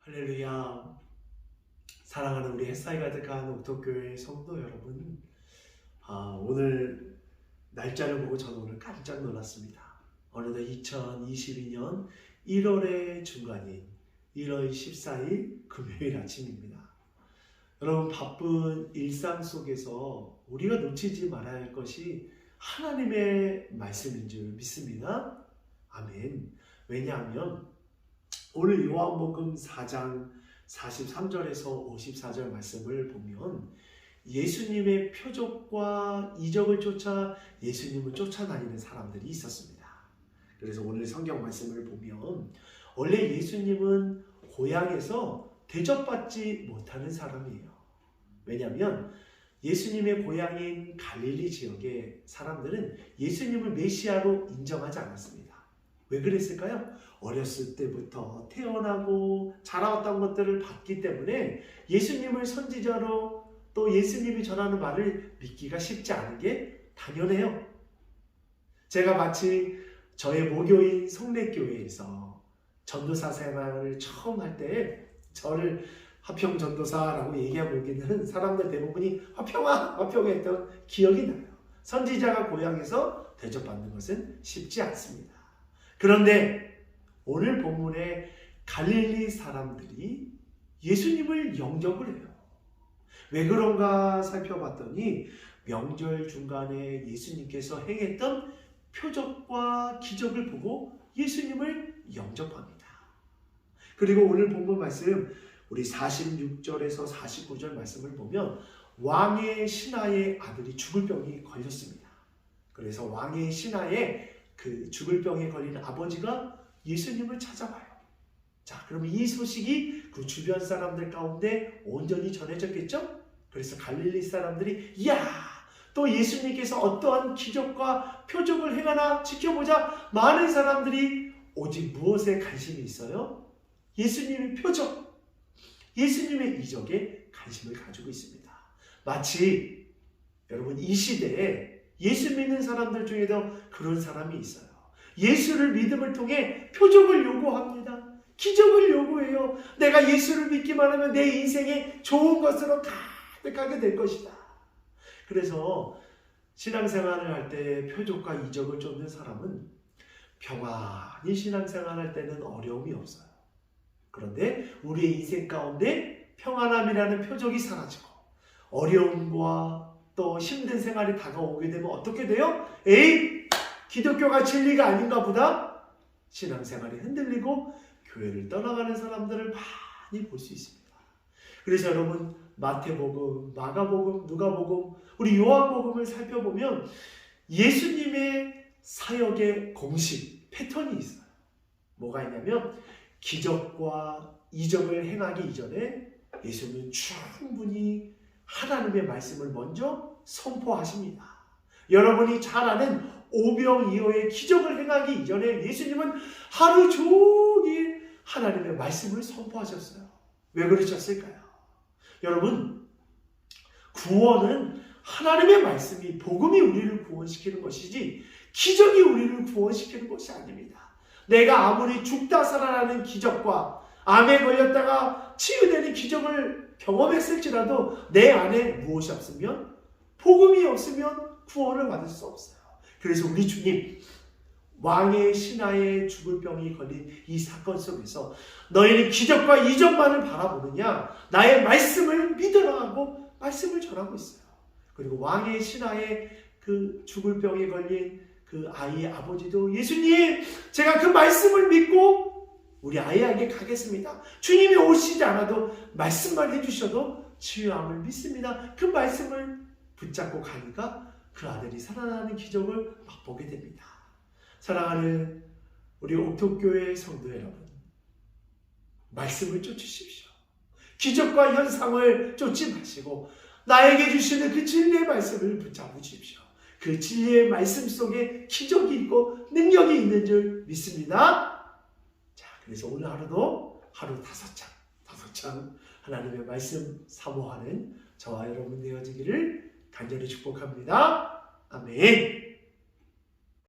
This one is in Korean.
할렐루야. 사랑하는 우리 햇살 가득한 옥토교회 성도 여러분, 오늘 날짜를 보고 저는 오늘 깜짝 놀랐습니다. 어느덧 2022년 1월의 중간인 1월 14일 금요일 아침입니다. 여러분, 바쁜 일상 속에서 우리가 놓치지 말아야 할 것이 하나님의 말씀인 줄 믿습니다. 아멘. 왜냐하면 오늘 요한복음 4장 43절에서 54절 말씀을 보면 예수님의 표적과 이적을 쫓아 예수님을 쫓아다니는 사람들이 있었습니다. 그래서 오늘 성경 말씀을 보면 원래 예수님은 고향에서 대접받지 못하는 사람이에요. 왜냐하면 예수님의 고향인 갈릴리 지역의 사람들은 예수님을 메시아로 인정하지 않았습니다. 왜 그랬을까요? 어렸을 때부터 태어나고 자라왔던 것들을 봤기 때문에 예수님을 선지자로 또 예수님이 전하는 말을 믿기가 쉽지 않은 게 당연해요. 제가 마치 저의 모교인 송내교회에서 전도사 생활을 처음 할 때 저를 화평 전도사라고 얘기하고 있는 사람들 대부분이 화평아 했던 기억이 나요. 선지자가 고향에서 대접받는 것은 쉽지 않습니다. 그런데 오늘 본문에 갈릴리 사람들이 예수님을 영접을 해요. 왜 그런가 살펴봤더니 명절 중간에 예수님께서 행했던 표적과 기적을 보고 예수님을 영접합니다. 그리고 오늘 본문 말씀 우리 46절에서 49절 말씀을 보면 왕의 신하의 아들이 죽을 병이 걸렸습니다. 그래서 왕의 신하의 그 죽을 병에 걸린 아버지가 예수님을 찾아와요. 자, 그럼 이 소식이 그 주변 사람들 가운데 온전히 전해졌겠죠? 그래서 갈릴리 사람들이 이야, 또 예수님께서 어떠한 기적과 표적을 행하나 지켜보자. 많은 사람들이 오직 무엇에 관심이 있어요? 예수님의 표적, 예수님의 이적에 관심을 가지고 있습니다. 마치 여러분 이 시대에 예수 믿는 사람들 중에도 그런 사람이 있어요. 예수를 믿음을 통해 표적을 요구합니다. 기적을 요구해요. 내가 예수를 믿기만 하면 내 인생에 좋은 것으로 가득하게 될 것이다. 그래서 신앙생활을 할 때 표적과 이적을 쫓는 사람은 평안히 신앙생활을 할 때는 어려움이 없어요. 그런데 우리의 인생 가운데 평안함이라는 표적이 사라지고 어려움과 또 힘든 생활이 다가오게 되면 어떻게 돼요? 에이, 기독교가 진리가 아닌가 보다. 신앙생활이 흔들리고 교회를 떠나가는 사람들을 많이 볼 수 있습니다. 그래서 여러분 마태복음, 마가복음, 누가복음, 우리 요한복음을 살펴보면 예수님의 사역의 공식, 패턴이 있어요. 뭐가 있냐면 기적과 이적을 행하기 이전에 예수님은 충분히 하나님의 말씀을 먼저 선포하십니다. 여러분이 잘 아는 오병이어의 기적을 행하기 이전에 예수님은 하루 종일 하나님의 말씀을 선포하셨어요. 왜 그러셨을까요? 여러분, 구원은 하나님의 말씀이, 복음이 우리를 구원시키는 것이지 기적이 우리를 구원시키는 것이 아닙니다. 내가 아무리 죽다 살아나는 기적과 암에 걸렸다가 치유되는 기적을 경험했을지라도 내 안에 무엇이 없으면, 복음이 없으면 구원을 받을 수 없어요. 그래서 우리 주님, 왕의 신하의 죽을 병이 걸린 이 사건 속에서 너희는 기적과 이적만을 바라보느냐? 나의 말씀을 믿으라 하고 말씀을 전하고 있어요. 그리고 왕의 신하의 그 죽을 병에 걸린 그 아이의 아버지도 예수님, 제가 그 말씀을 믿고 우리 아이에게 가겠습니다. 주님이 오시지 않아도 말씀만 해주셔도 치유함을 믿습니다. 그 말씀을 붙잡고 가니까 그 아들이 살아나는 기적을 맛보게 됩니다. 사랑하는 우리 옥토교회 성도 여러분, 말씀을 쫓으십시오. 기적과 현상을 쫓지 마시고 나에게 주시는 그 진리의 말씀을 붙잡으십시오. 그 진리의 말씀 속에 기적이 있고 능력이 있는 줄 믿습니다. 자, 그래서 오늘 하루도 하루 5장 하나님의 말씀 사모하는 저와 여러분 되어지기를 간절히 축복합니다. 아멘.